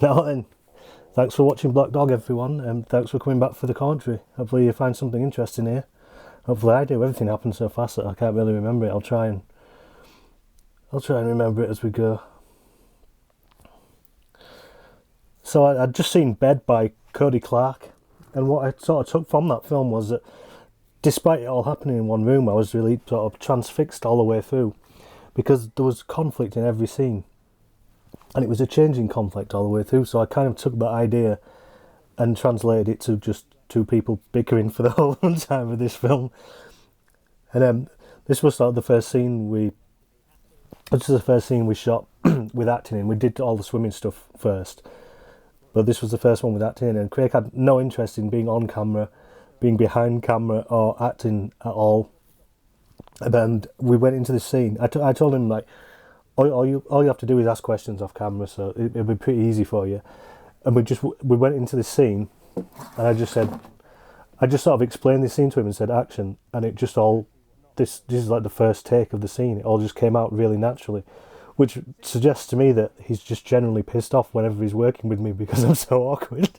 Now then, thanks for watching Black Dog, everyone, and thanks for coming back for the commentary. Hopefully you find something interesting here. Hopefully I do. Everything happens so fast that I can't really remember it. I'll try and remember it as we go. So I'd just seen Bed by Cody Clark, and what I sort of took from that film was that despite it all happening in one room, I was really sort of transfixed all the way through, because there was conflict in every scene, and it was a changing conflict all the way through. So I kind of took that idea and translated it to just two people bickering for the whole time of this film. And this was sort of the first scene we shot with acting in. We did all the swimming stuff first, but this was the first one with acting in, and Craig had no interest in being on camera, being behind camera, or acting at all. And we went into this scene. I told him, like, all you have to do is ask questions off camera, so it'll be pretty easy for you. And we went into this scene, and I just sort of explained this scene to him and said action, and it just all, this is like the first take of the scene. It all just came out really naturally, which suggests to me that he's just generally pissed off whenever he's working with me because I'm so awkward.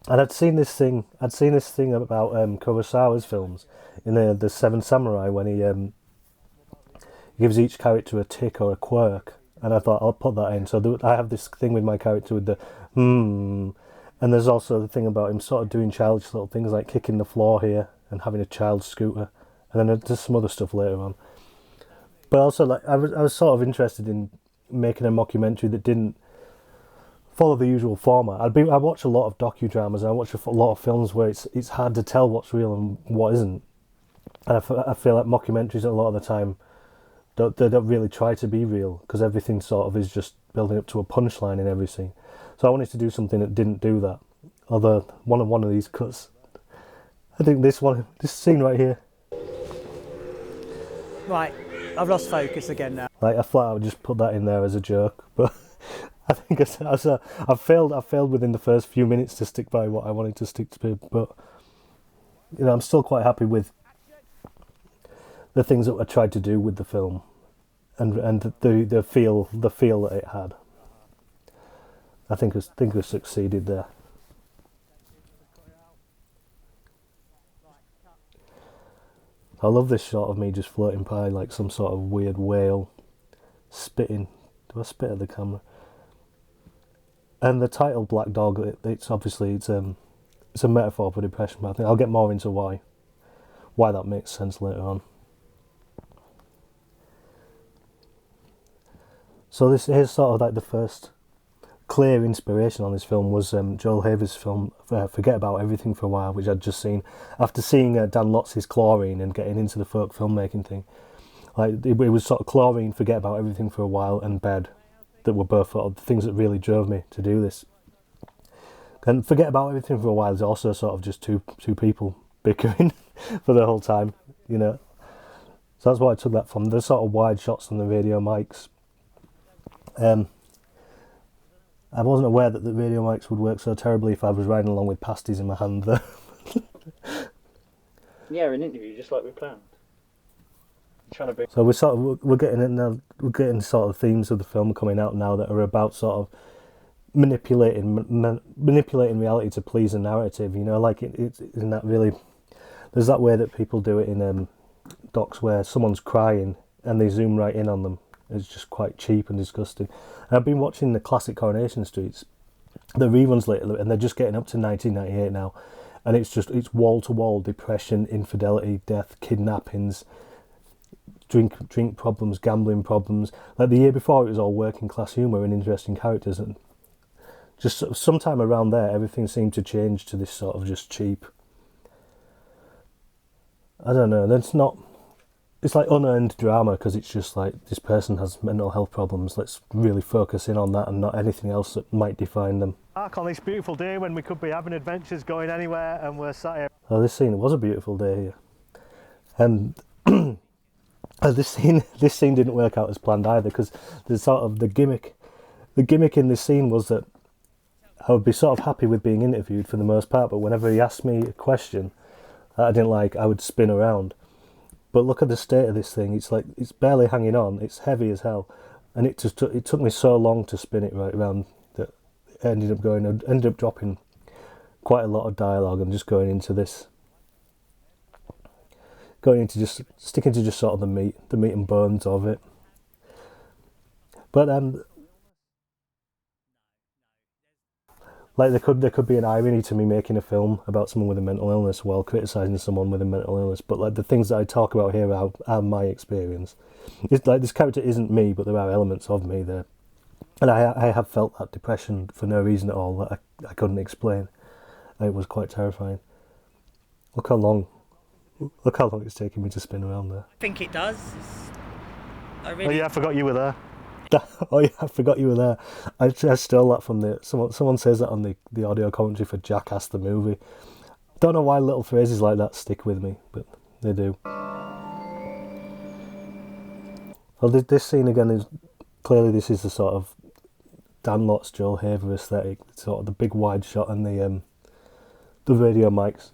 And I'd seen this thing about Kurosawa's films in the Seven Samurai, when he gives each character a tick or a quirk, and I thought I'll put that in. So I have this thing with my character with the and there's also the thing about him sort of doing childish little things like kicking the floor here and having a child's scooter, and then there's some other stuff later on. But also, like, I was sort of interested in making a mockumentary that didn't follow the usual format. I watch a lot of docudramas, and I watch a lot of films where it's hard to tell what's real and what isn't. And I feel like mockumentaries a lot of the time they don't really try to be real, because everything sort of is just building up to a punchline in every scene. So I wanted to do something that didn't do that. Although one of these cuts, I think this scene right here. Right, I've lost focus again now. Like, I thought I would just put that in there as a joke, but I think I failed within the first few minutes to stick by what I wanted to stick to. But I'm still quite happy with the things that I tried to do with the film, and the feel that it had. I think I succeeded there. I love this shot of me just floating by like some sort of weird whale, spitting. Do I spit at the camera? And the title Black Dog, it's obviously it's a metaphor for depression, but I think I'll get more into why that makes sense later on. So this is sort of like the first clear inspiration on this film was Joel Haver's film Forget About Everything for a While, which I'd just seen after seeing Dan Lotz's Chlorine and getting into the folk filmmaking thing. Like, it was sort of Chlorine, Forget About Everything for a While, and Bed that were both sort of the things that really drove me to do this. And Forget About Everything for a While is also sort of just two people bickering for the whole time, So that's what I took that from. The sort of wide shots on the radio mics. I wasn't aware that the radio mics would work so terribly if I was riding along with pasties in my hand there. Yeah, an interview just like we planned. Trying to be. So we're getting it now. We're getting sort of themes of the film coming out now that are about sort of manipulating reality to please a narrative. Like it's in that really. There's that way that people do it in docs where someone's crying and they zoom right in on them. It's just quite cheap and disgusting. And I've been watching the classic Coronation Streets, the reruns lately, and they're just getting up to 1998 now, and it's wall to wall depression, infidelity, death, kidnappings, drink problems, gambling problems. Like the year before, it was all working class humour and interesting characters, and just sort of sometime around there, everything seemed to change to this sort of just cheap. I don't know. That's not. It's like unearned drama, because it's just like, this person has mental health problems, let's really focus in on that and not anything else that might define them. Back on this beautiful day when we could be having adventures, going anywhere, and we're sat here. Oh, this scene, it was a beautiful day here. And this scene didn't work out as planned either, because the sort of the gimmick in this scene was that I would be sort of happy with being interviewed for the most part, but whenever he asked me a question that I didn't like, I would spin around. But look at the state of this thing. It's like, it's barely hanging on. It's heavy as hell. and it took me so long to spin it right around that it ended up dropping quite a lot of dialogue and just going into just sticking to just sort of the meat and bones of it. But like there could be an irony to me making a film about someone with a mental illness while criticising someone with a mental illness. But like the things that I talk about here are my experience. It's like this character isn't me, but there are elements of me there, and I have felt that depression for no reason at all that I couldn't explain. And it was quite terrifying. Look how long it's taking me to spin around there. I think it does. Oh yeah, I forgot you were there. Oh yeah, I forgot you were there. I stole that from someone says that on the audio commentary for Jackass the movie. Don't know why little phrases like that stick with me, but they do. Well, this scene again is clearly this is the sort of Dan Lott's Joel Haver aesthetic, sort of the big wide shot and the radio mics.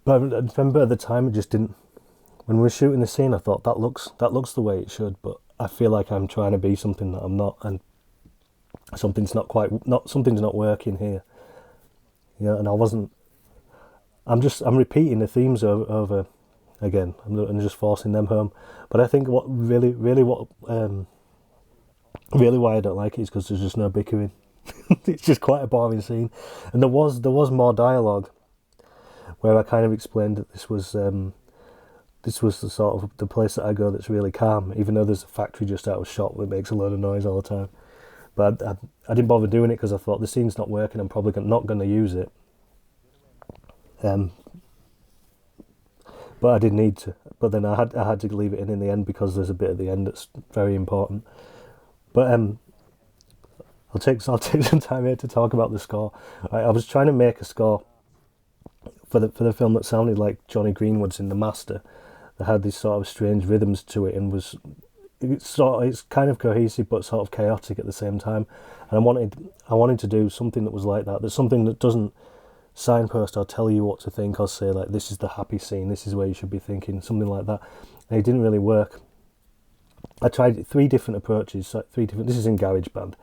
But I remember at the time it just didn't. When we were shooting the scene, I thought that looks the way it should, but I feel like I'm trying to be something that I'm not, and something's not working here. Yeah, and I wasn't. I'm repeating the themes over again. I'm just forcing them home. But I think what really why I don't like it is because there's just no bickering. It's just quite a boring scene, and there was more dialogue where I kind of explained that this was the sort of the place that I go that's really calm, even though there's a factory just out of shot that makes a load of noise all the time. But I didn't bother doing it because I thought the scene's not working, I'm probably not going to use it. But I didn't need to. But then I had to leave it in the end because there's a bit at the end that's very important. But I'll take some time here to talk about the score. I was trying to make a score for the film that sounded like Johnny Greenwood's in The Master. That had these sort of strange rhythms to it and it's kind of cohesive but sort of chaotic at the same time. And I wanted to do something that was like that. There's something that doesn't signpost or tell you what to think or say like this is the happy scene, this is where you should be thinking, something like that. And it didn't really work. I tried 3 different approaches. This is in GarageBand.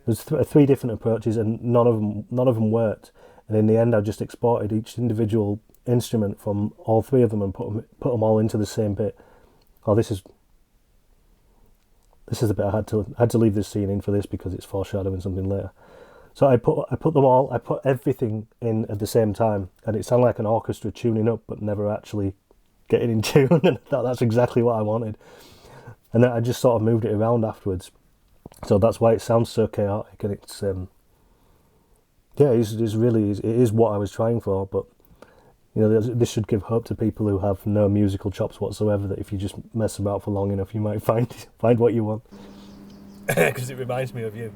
There's 3 different approaches and none of them worked. And in the end, I just exported each individual instrument from all 3 of them and put them all into the same bit. Oh, this is the bit I had to leave this scene in for this because it's foreshadowing something later. So I put everything in at the same time, and it sounded like an orchestra tuning up, but never actually getting in tune. And I thought that's exactly what I wanted. And then I just sort of moved it around afterwards. So that's why it sounds so chaotic, and it's it is what I was trying for. But you know, this should give hope to people who have no musical chops whatsoever. That if you just mess about for long enough, you might find what you want. Because it reminds me of you.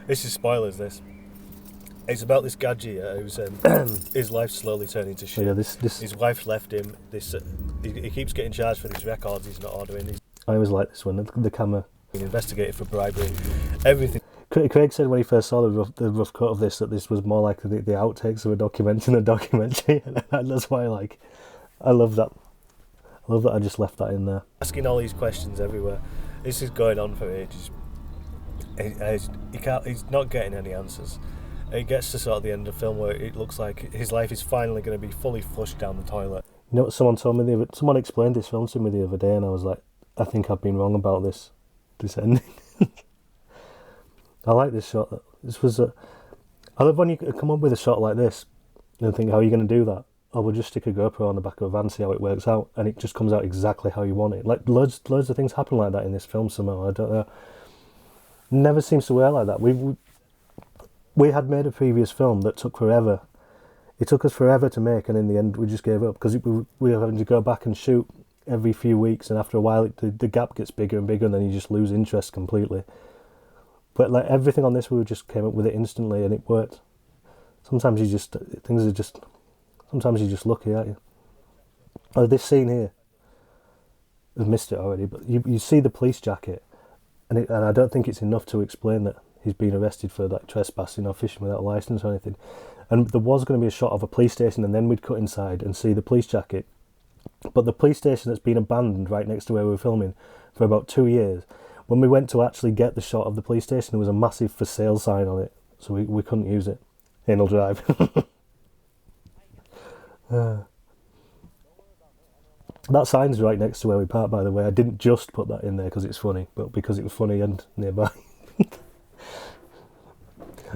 This is spoilers. This. It's about this Gadget who's his life's slowly turning to shit. Yeah, his wife left him. He keeps getting charged for these records he's not ordering. I always like this one. The camera. Being investigated for bribery. Everything. Craig said when he first saw the rough cut of this that this was more like the outtakes of a documentary, and that's why I love that. I love that I just left that in there. Asking all these questions everywhere. This is going on for ages. He's not getting any answers. It gets to sort of the end of the film where it looks like his life is finally going to be fully flushed down the toilet. You know what someone told me? Someone explained this film to me the other day, and I was like, I think I've been wrong about this ending. I like this shot. I love when you come up with a shot like this and think, how are you going to do that? Oh, we'll just stick a GoPro on the back of a van, see how it works out, and it just comes out exactly how you want it. Like loads of things happen like that in this film somehow. I don't know. Never seems to work like that. We had made a previous film that took forever. It took us forever to make, and in the end we just gave up because we were having to go back and shoot every few weeks, and after a while the gap gets bigger and bigger, and then you just lose interest completely. But like everything on this, we just came up with it instantly, and it worked. Sometimes you're just lucky, aren't you? Oh, this scene here, I've missed it already, but you see the police jacket, and I don't think it's enough to explain that he's been arrested for like trespassing or fishing without a licence or anything. And there was going to be a shot of a police station, and then we'd cut inside and see the police jacket. But the police station that's been abandoned right next to where we were filming for about 2 years when we went to actually get the shot of the police station, there was a massive for sale sign on it, so we couldn't use it. Anal drive. That sign's right next to where we park, by the way. I didn't just put that in there because it's funny, but because it was funny and nearby.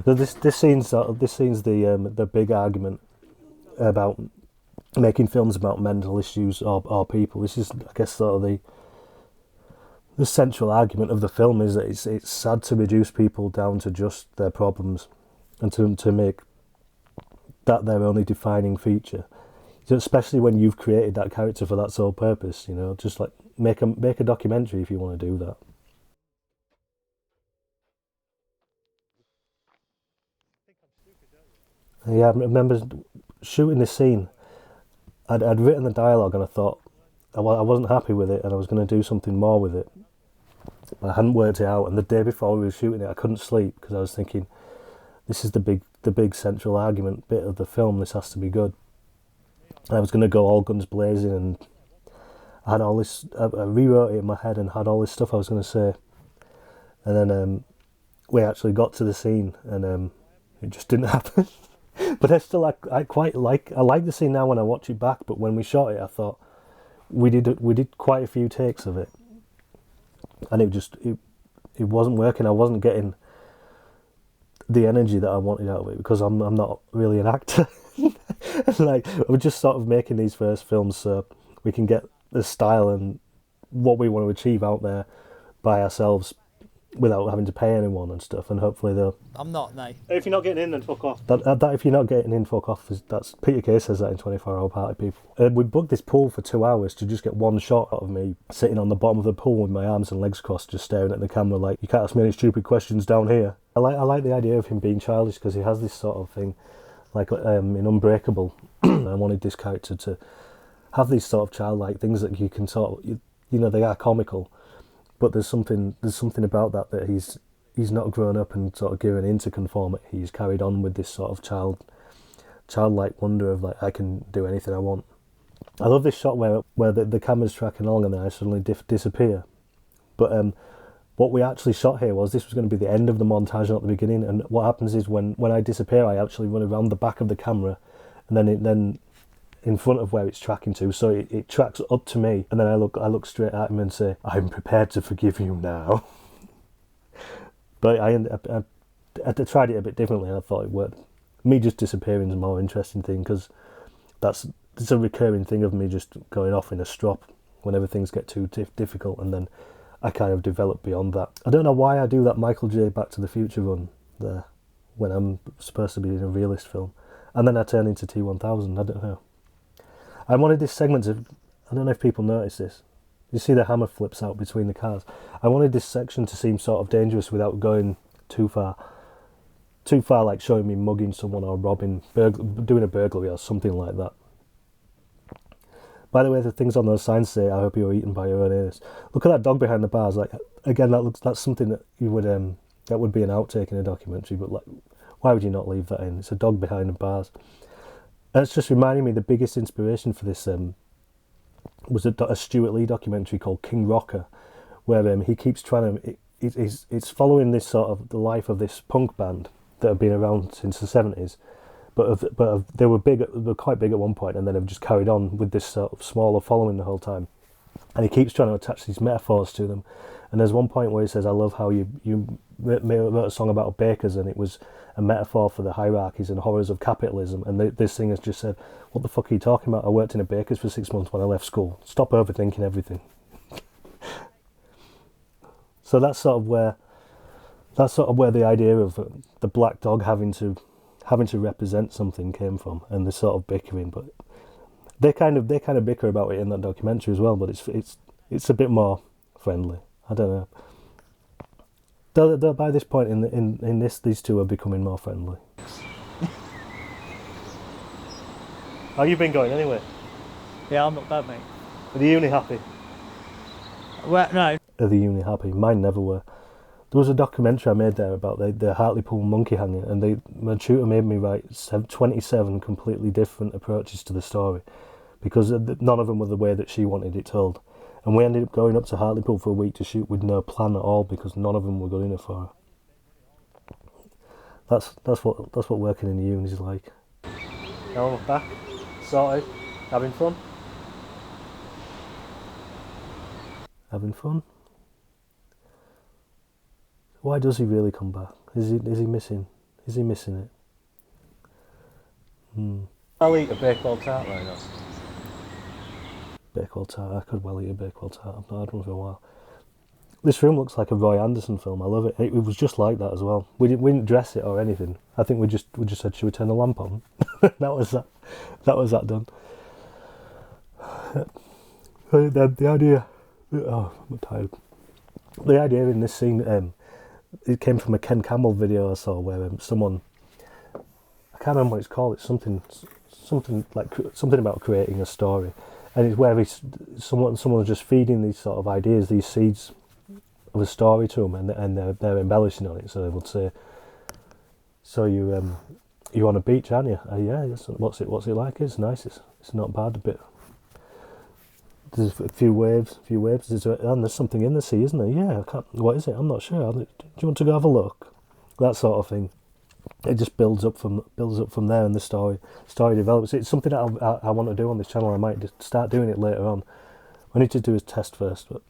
So this scene's the big argument about making films about mental issues or people. This is, I guess, sort of the central argument of the film, is that it's sad to reduce people down to just their problems and to make that their only defining feature. Especially when you've created that character for that sole purpose, just like make a documentary if you want to do that. Yeah, I remember shooting this scene. I'd written the dialogue and I thought I wasn't happy with it and I was going to do something more with it. But I hadn't worked it out, and the day before we were shooting it, I couldn't sleep because I was thinking, this is the big central argument bit of the film. This has to be good. I was going to go all guns blazing, and I had all this. I rewrote it in my head and had all this stuff I was going to say, and then we actually got to the scene, and it just didn't happen. But I like the scene now when I watch it back. But when we shot it, I thought we did quite a few takes of it, and it wasn't working. I wasn't getting the energy that I wanted out of it because I'm not really an actor. Like, we're just sort of making these first films so we can get the style and what we want to achieve out there by ourselves without having to pay anyone and stuff, and hopefully they'll... I'm not, no. If you're not getting in, then fuck off. That if you're not getting in, fuck off. That's Peter Kay says that in 24 Hour Party People. We booked this pool for 2 hours to just get one shot of me sitting on the bottom of the pool with my arms and legs crossed, just staring at the camera like, you can't ask me any stupid questions down here. I like the idea of him being childish because he has this sort of thing, like in Unbreakable. I wanted this character to have these sort of childlike things that you can sort of, they are comical, but there's something about that he's not grown up and sort of given into conformity. He's carried on with this sort of childlike wonder of like, I can do anything I want. I love this shot where the camera's tracking along and then I suddenly disappear. But what we actually shot here was, this was going to be the end of the montage, not the beginning. And what happens is when I disappear, I actually run around the back of the camera, and then in front of where it's tracking to, so it tracks up to me, and then I look straight at him and say, I'm prepared to forgive you now. But I tried it a bit differently, and I thought it worked. Me just disappearing is a more interesting thing, because it's a recurring thing of me just going off in a strop whenever things get too difficult, and then I kind of develop beyond that. I don't know why I do that Michael J. Back to the Future run there when I'm supposed to be in a realist film, and then I turn into T-1000. I don't know. I wanted this segment to... I don't know if people notice this. You see the hammer flips out between the cars. I wanted this section to seem sort of dangerous without going too far. Too far, like showing me mugging someone or robbing, doing a burglary or something like that. By the way, the things on those signs say, I hope you were eaten by your own anus. Look at that dog behind the bars. Like, again, that's something that you would that would be an outtake in a documentary, but like, why would you not leave that in? It's a dog behind the bars. And it's just reminding me the biggest inspiration for this was a Stuart Lee documentary called King Rocker, where he keeps trying to... It's following this sort of the life of this punk band that have been around since the 70s, but they were quite big at one point, and then have just carried on with this sort of smaller following the whole time. And he keeps trying to attach these metaphors to them. And there's one point where he says, I love how you wrote a song about bakers, and it was a metaphor for the hierarchies and horrors of capitalism. And this singer's just said, what the fuck are you talking about? I worked in a baker's for 6 months when I left school. Stop overthinking everything. So that's sort of where the idea of the black dog having to represent something came from, and the sort of bickering. But they kind of bicker about it in that documentary as well. But it's a bit more friendly. I don't know. Though by this point in this, these two are becoming more friendly. How you been going anyway? Yeah, I'm not bad, mate. Are the uni happy? Well, no. Are the uni happy? Mine never were. There was a documentary I made there about the Hartlepool monkey hanging, and my tutor made me write 27 completely different approaches to the story, because none of them were the way that she wanted it told. And we ended up going up to Hartlepool for a week to shoot with no plan at all because none of them were good enough for her. That's what working in the uni is like. Now we're back, sorted, having fun. Having fun. Why does he really come back? Is he missing? Is he missing it? I'll eat a Bakewell tart right now. Bakewell tart. I could well eat a Bakewell tart. I've not had one for a while. This room looks like a Roy Anderson film. I love it. It was just like that as well. We didn't dress it or anything. I think we just said, should we turn the lamp on? that was that done. The idea. Oh, I'm tired. The idea in this scene, it came from a Ken Campbell video I saw where someone, I can't remember what it's called. It's something about creating a story, and it's where someone was just feeding these sort of ideas, these seeds of a story to them, and they're embellishing on it. So they would say, "So you're on a beach, aren't you? Yeah. What's it like? It's nice. It's not bad. A bit. There's a few waves. And there's something in the sea, isn't there? Yeah. What is it? I'm not sure. Do you want to go have a look? That sort of thing. It just builds up from there, and the story develops. It's something that I want to do on this channel. I might just start doing it later on. I need to do a test first, but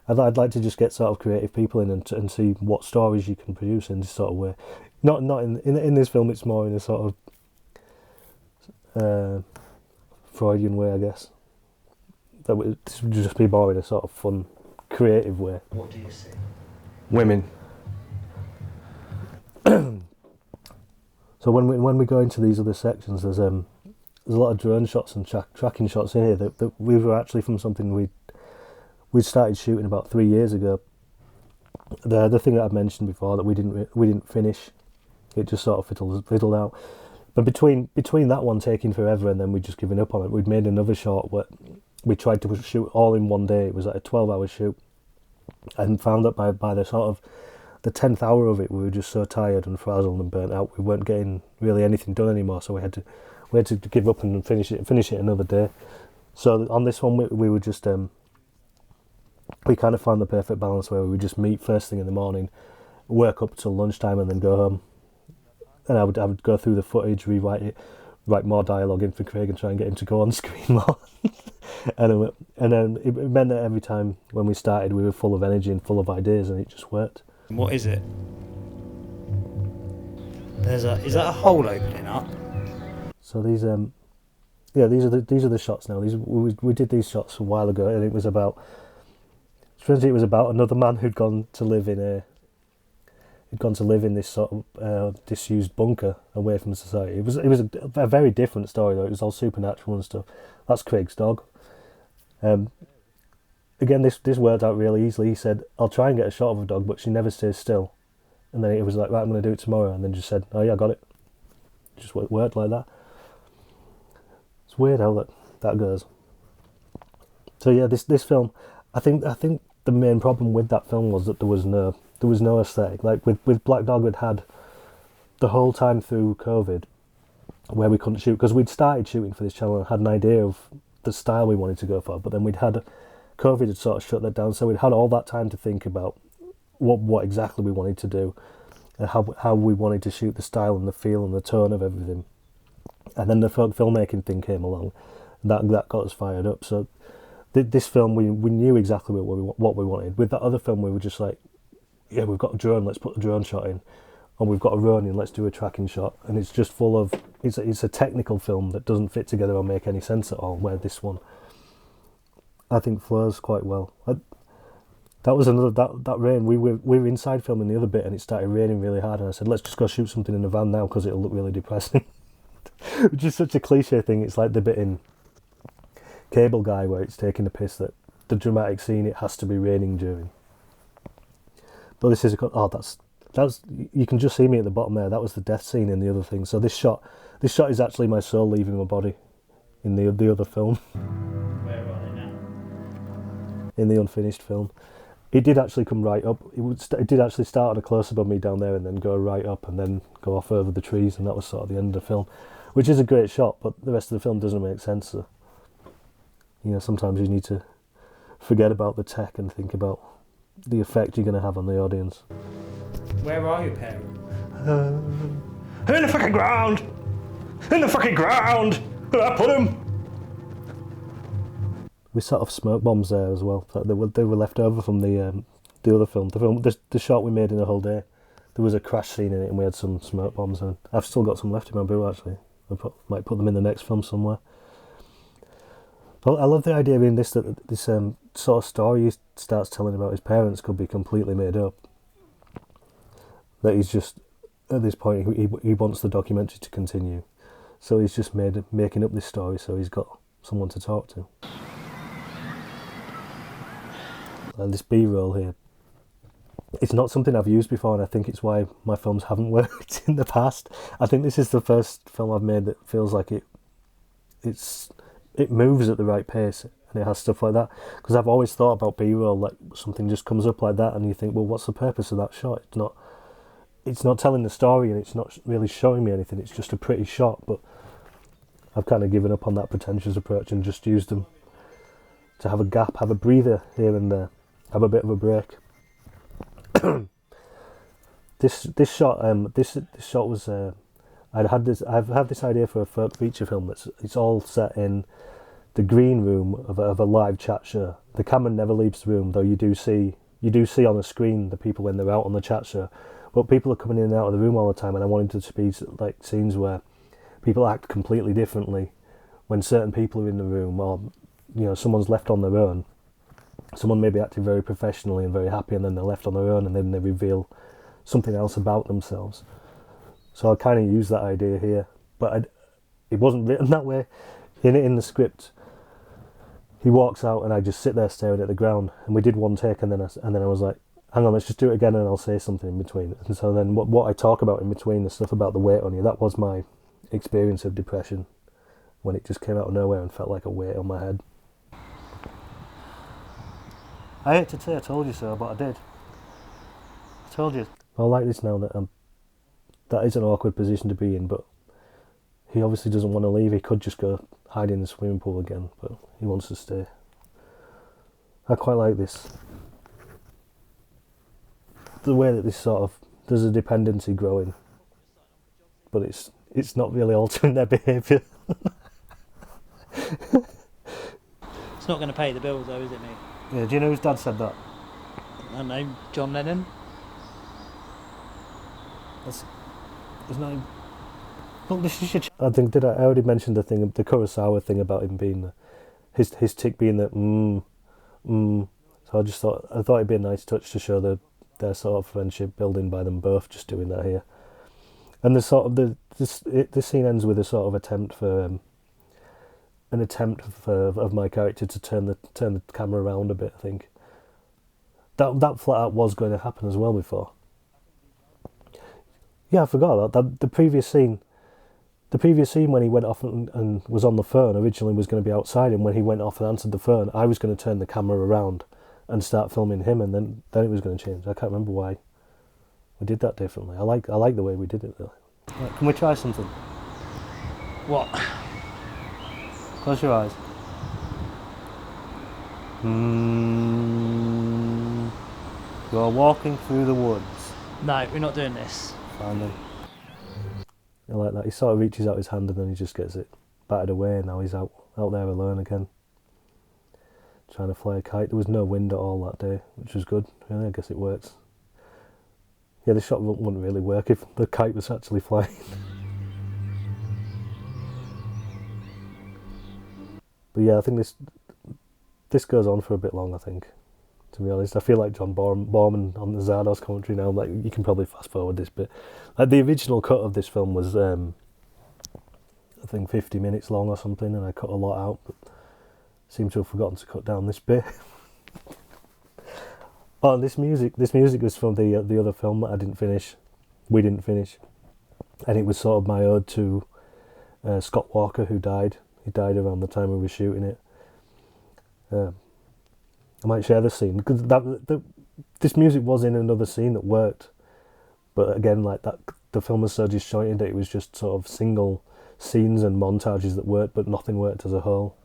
I'd like to just get sort of creative people in and see what stories you can produce in this sort of way. Not in this film. It's more in a sort of Freudian way, I guess. That would just be more in a sort of fun, creative way. What do you see? Women. So when we go into these other sections, there's a lot of drone shots and tracking shots in here that we were actually from something we started shooting about 3 years ago. The thing that I've mentioned before that we didn't finish, it just sort of fiddled out. But between that one taking forever and then we just giving up on it, we'd made another shot where we tried to shoot all in one day. It was like a 12-hour shoot, and found that by the sort of the 10th hour of it, we were just so tired and frazzled and burnt out. We weren't getting really anything done anymore, so we had to give up and finish it another day. So on this one, we were just we kind of found the perfect balance where we would just meet first thing in the morning, work up till lunchtime, and then go home. And I would go through the footage, rewrite it, write more dialogue in for Craig, and try and get him to go on screen more. and then it meant that every time when we started, we were full of energy and full of ideas, and it just worked. What is it? Is that a hole opening up? So these these are the shots now. We did these shots a while ago, and it was about another man who'd gone to live in this sort of disused bunker away from society. It was a very different story though. It was all supernatural and stuff. That's Craig's dog. Again, this worked out really easily. He said, "I'll try and get a shot of a dog, but she never stays still." And then it was like, "Right, I'm going to do it tomorrow." And then just said, "Oh yeah, I got it." Just worked like that. It's weird how that goes. So yeah, this film, I think the main problem with that film was that there was no aesthetic. Like with Black Dog, we'd had the whole time through COVID where we couldn't shoot because we'd started shooting for this channel and had an idea of the style we wanted to go for, but then COVID had sort of shut that down, so we'd had all that time to think about what exactly we wanted to do and how we wanted to shoot, the style and the feel and the tone of everything. And then the filmmaking thing came along, and that got us fired up. So this film, we knew exactly what we wanted. With that other film, we were just like, yeah, we've got a drone, let's put a drone shot in, and we've got a Ronin, let's do a tracking shot. And it's just full of, it's a technical film that doesn't fit together or make any sense at all, where this one, I think, flows quite well. That was another, that rain, we were inside filming the other bit and it started raining really hard, and I said, let's just go shoot something in the van now because it'll look really depressing. Which is such a cliche thing. It's like the bit in Cable Guy where it's taking the piss that the dramatic scene, it has to be raining during. But this is that's you can just see me at the bottom there. That was the death scene in the other thing. So this shot is actually my soul leaving my body in the other film. Where are they now? In the unfinished film. It did actually come right up. It did actually start on a close-up of me down there and then go right up and then go off over the trees, and that was sort of the end of the film, which is a great shot, but the rest of the film doesn't make sense. So, sometimes you need to forget about the tech and think about the effect you're going to have on the audience. Where are your parents? In the fucking ground! In the fucking ground! I put him! We set off smoke bombs there as well. So they were left over from the other film. The shot we made in a whole day. There was a crash scene in it, and we had some smoke bombs. And I've still got some left in my boot actually. Might put them in the next film somewhere. But I love the idea in this that this sort of story he starts telling about his parents could be completely made up. That he's just at this point he wants the documentary to continue, so he's just making up this story so he's got someone to talk to. And this B-roll here, it's not something I've used before, and I think it's why my films haven't worked in the past. I think this is the first film I've made that feels like it moves at the right pace, and it has stuff like that. Because I've always thought about B-roll, like something just comes up like that, and you think, well, what's the purpose of that shot? It's not telling the story, and it's not really showing me anything. It's just a pretty shot, but I've kind of given up on that pretentious approach and just used them to have a gap, have a breather here and there, have a bit of a break. This shot was I've had this idea for a folk feature film it's all set in the green room of a live chat show. The camera never leaves the room, though you do see on the screen the people when they're out on the chat show, but people are coming in and out of the room all the time, and I wanted it to be like scenes where people act completely differently when certain people are in the room, or someone's left on their own. Someone may be acting very professionally and very happy, and then they're left on their own, and then they reveal something else about themselves. So I kind of use that idea here, but it wasn't written that way. In the script, he walks out, and I just sit there staring at the ground. And we did one take, and then I was like, "Hang on, let's just do it again, and I'll say something in between." And so then what I talk about in between, the stuff about the weight on you, that was my experience of depression, when it just came out of nowhere and felt like a weight on my head. I hate to say I told you so, but I did. I told you. I like this now that that is an awkward position to be in, but he obviously doesn't want to leave. He could just go hide in the swimming pool again, but he wants to stay. I quite like this. The way that this there's a dependency growing, but it's not really altering their behaviour. It's not going to pay the bills though, is it, mate? Yeah, do you know whose dad said that? I don't know, John Lennon? There's no... Look, this is your... I think, I already mentioned the Kurosawa thing about him being his tick being the So I thought it'd be a nice touch to show their sort of friendship building by them both just doing that here. And this scene ends with a sort of attempt of my character to turn the camera around a bit. I think that flat out was going to happen as well before. Yeah, I forgot about that. The previous scene when he went off and was on the phone originally was going to be outside, and when he went off and answered the phone, I was going to turn the camera around and start filming him, and then it was going to change. I can't remember why we did that differently. I like the way we did it though. Right, can we try something? What? Close your eyes. You're walking through the woods. No, we're not doing this. Fine then. I like that. He sort of reaches out his hand and then he just gets it battered away, and now he's out there alone again. Trying to fly a kite. There was no wind at all that day, which was good. Really, I guess it works. Yeah, the shot wouldn't really work if the kite was actually flying. But yeah, I think this goes on for a bit long, I think, to be honest. I feel like John Borman on the Zardos commentary now. Like, you can probably fast forward this bit. Like, the original cut of this film was, I think, 50 minutes long or something, and I cut a lot out, but seem to have forgotten to cut down this bit. Oh, this music was from the other film that I didn't finish. We didn't finish, and it was sort of my ode to Scott Walker, who died. He died around the time we were shooting it. I might share the scene because this music was in another scene that worked, but again, like that, the film was so disjointed that it was just sort of single scenes and montages that worked, but nothing worked as a whole.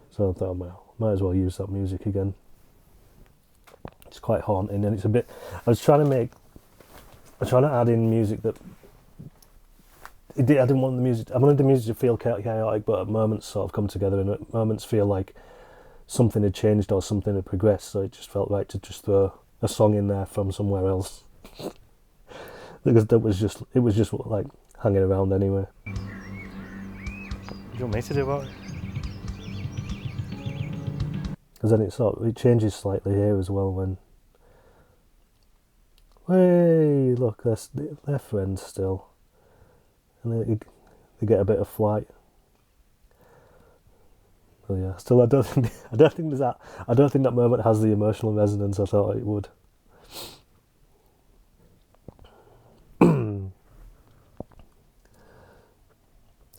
So I thought, well, might as well use that music again. It's quite haunting, and it's a bit. I was trying to add in music that. I didn't want the music. I wanted the music to feel chaotic, but at moments sort of come together, and at moments feel like something had changed or something had progressed. So it just felt right to just throw a song in there from somewhere else, because it was just like hanging around anyway. Do you want me to do about it? Because then it changes slightly here as well when. Hey, look, they're friends still, and they get a bit of flight. Oh yeah, still I don't think that moment has the emotional resonance I thought it would.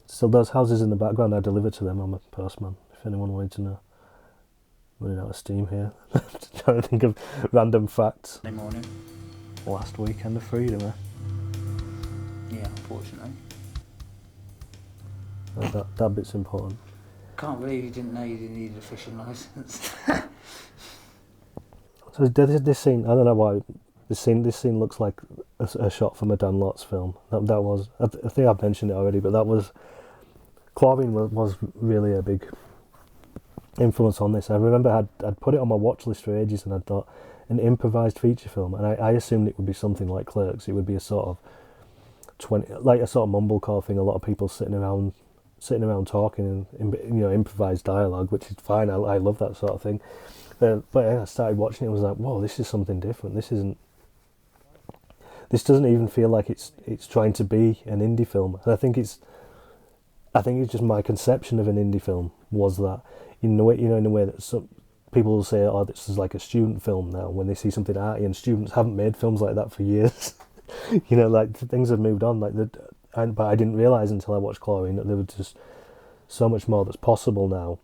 Still, those houses in the background I delivered to them. I'm a postman. If anyone wanted to know, running out of steam here. Trying to think of random facts. Monday morning. Last weekend of freedom, eh? Yeah, unfortunately. That bit's important. Can't believe you didn't know you needed a fishing licence. So this scene, I don't know why, this scene looks like a shot from a Dan Lots film. That was, I think I've mentioned it already, but that was, chlorine was really a big influence on this. I remember I'd put it on my watch list for ages, and I thought an improvised feature film, and I assumed it would be something like Clerks. It would be a sort of mumblecore thing. A lot of people sitting around talking and improvised dialogue, which is fine. I love that sort of thing. But I started watching it and was like, whoa, this is something different. This doesn't even feel like it's trying to be an indie film. And I think it's just my conception of an indie film was that in a way that some people will say, oh, this is like a student film now, when they see something arty, and students haven't made films like that for years. Like things have moved on. But I didn't realise until I watched Chlorine that there was just so much more that's possible now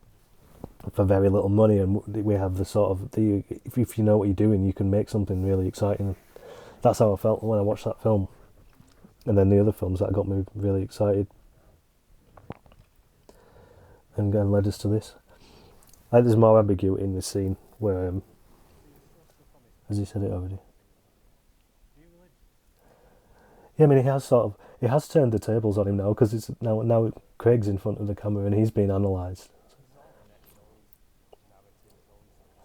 for very little money, and we have the sort of if you know what you're doing, you can make something really exciting. That's how I felt when I watched that film, and then the other films that got me really excited and led us to this. I think there's more ambiguity in this scene where, has he said it already? Yeah, I mean, he has turned the tables on him now, because it's now Craig's in front of the camera and he's being analysed.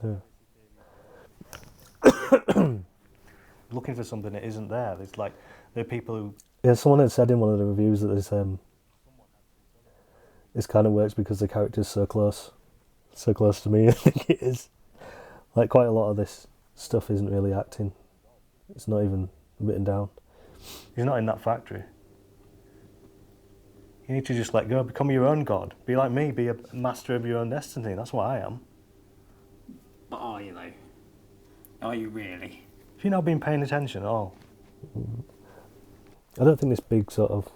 Yeah. Looking for something that isn't there. There's like, there are people who... Yeah, someone had said in one of the reviews that this kind of works because the character's so close to me. I think it is. Like, quite a lot of this stuff isn't really acting. It's not even written down. He's not in that factory. You need to just let go, become your own god. Be like me, be a master of your own destiny. That's what I am. But are you though? Are you really? Have you not been paying attention at all? I don't think this big sort of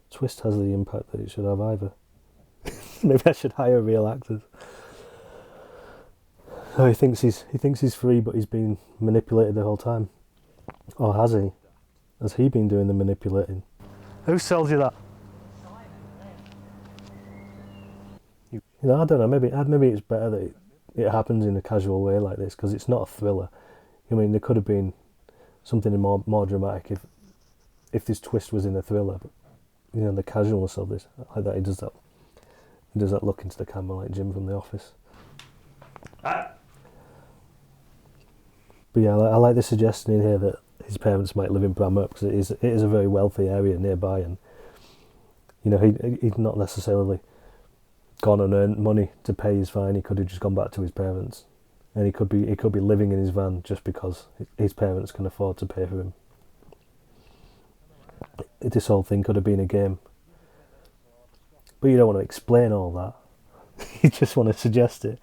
twist has the impact that it should have either. Maybe I should hire real actors. Oh, he thinks he's free, but he's been manipulated the whole time. Or has he? Has he been doing the manipulating? Who sells you that? I don't know. Maybe it's better that it happens in a casual way like this, because it's not a thriller. I mean, there could have been something more dramatic if this twist was in a thriller. But the casualness of this, like that, he does that look into the camera like Jim from The Office. But yeah, I like the suggestion in here that his parents might live in Brammer, because it is a very wealthy area nearby, and he'd not necessarily gone and earned money to pay his fine. He could have just gone back to his parents, and he could be living in his van just because his parents can afford to pay for him. This whole thing could have been a game, but you don't want to explain all that. You just want to suggest it.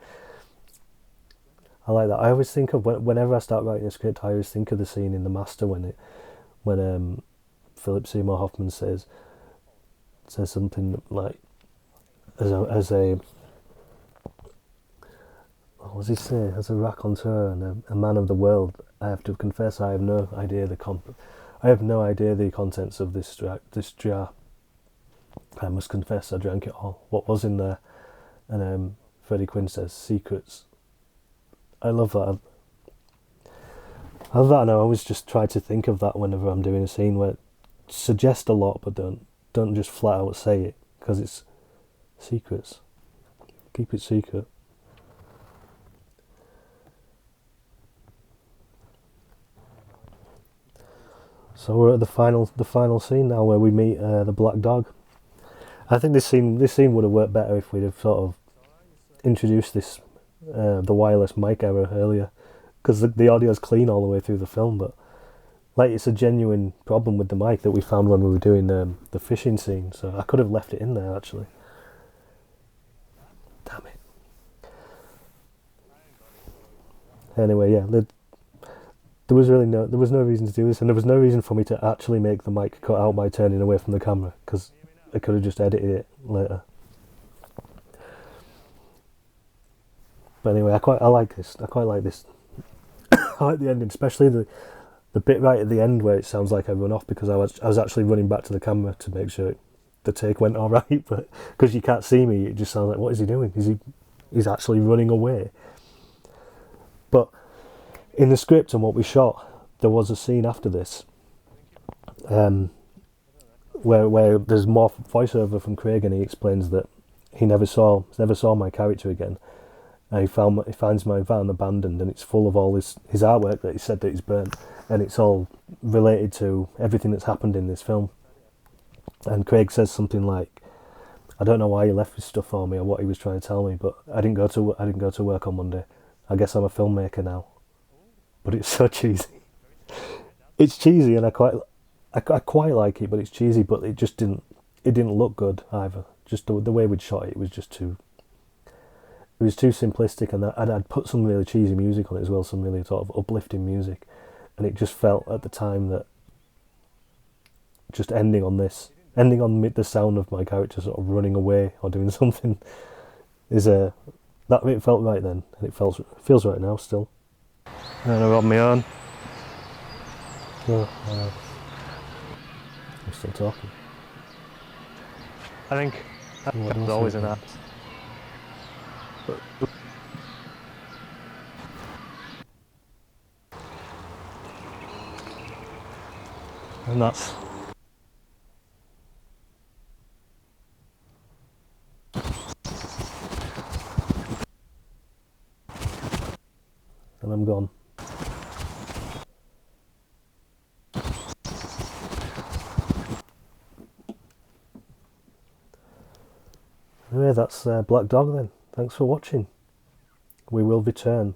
I like that. I always think of whenever I start writing a script, I always think of the scene in The Master when Philip Seymour Hoffman says something like, as a what does he say? As a raconteur and a man of the world, I have to confess I have no idea the contents of this jar. I must confess I drank it all. What was in there? And Freddie Quinn says secrets. I love that. I don't know. I always just try to think of that whenever I'm doing a scene where suggest a lot, but don't just flat out say it because it's secrets. Keep it secret. So we're at the final scene now where we meet the black dog. I think this scene would have worked better if we'd have sort of introduced this the wireless mic error earlier, because the audio's clean all the way through the film, but like it's a genuine problem with the mic that we found when we were doing the fishing scene. So I could have left it in there actually. Damn it. Anyway, yeah, there was no reason to do this, and there was no reason for me to actually make the mic cut out by turning away from the camera, because I could have just edited it later. But anyway, I like this. I quite like this. I like the ending, especially the bit right at the end where it sounds like I run off, because I was actually running back to the camera to make sure the take went all right. But because you can't see me, it just sounds like, what is he doing? He's actually running away. But in the script and what we shot, there was a scene after this, where there's more voiceover from Craig, and he explains that he never saw my character again. He finds my van abandoned, and it's full of all his artwork that he said that he's burnt, and it's all related to everything that's happened in this film. And Craig says something like, "I don't know why he left this stuff for me or what he was trying to tell me, but I didn't go to work on Monday. I guess I'm a filmmaker now." But it's so cheesy. It's cheesy, and I quite like it, but it's cheesy. But it just didn't look good either. Just the way we'd shot it, it was just too. It was too simplistic, and I'd put some really cheesy music on it as well, some really sort of uplifting music, and it just felt at the time that just ending on the sound of my character sort of running away or doing something that it felt right then, and it feels right now still. And I'm on my own. I'm still talking. I think that's always an app. And that's... and I'm gone. Anyway, that's Black Dog then. Thanks for watching. We will return.